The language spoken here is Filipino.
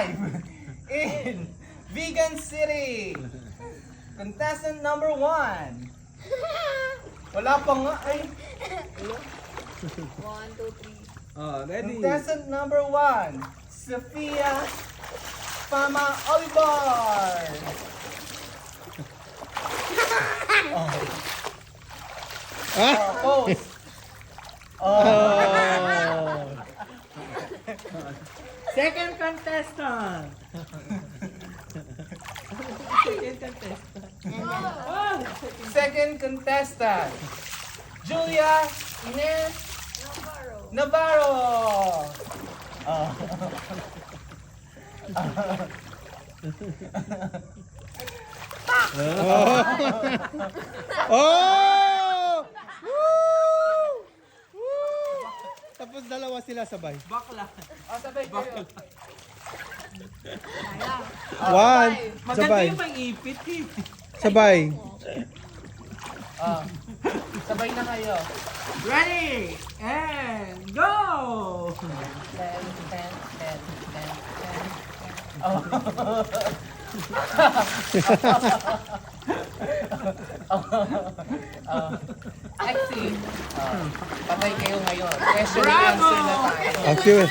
live in Vigan City. Contestant number 1. Wala pa nga ay. 1, 2, 3. Oh, ready? Contestant number 1, Sofia Fama Olivar. Pose. Second contestant. Second contestant, Julia Ines Navarro. Oh! Woo! Woo! Tapos dalawa sila sabay. Bakla. Sabay kayo. One, Maganda sabay. yung pang-ipit eh. Sabay. Sabay na kayo. Ready? And go! Ten. Actually, patay kayo ngayon. Question and answer na tayo. Okay.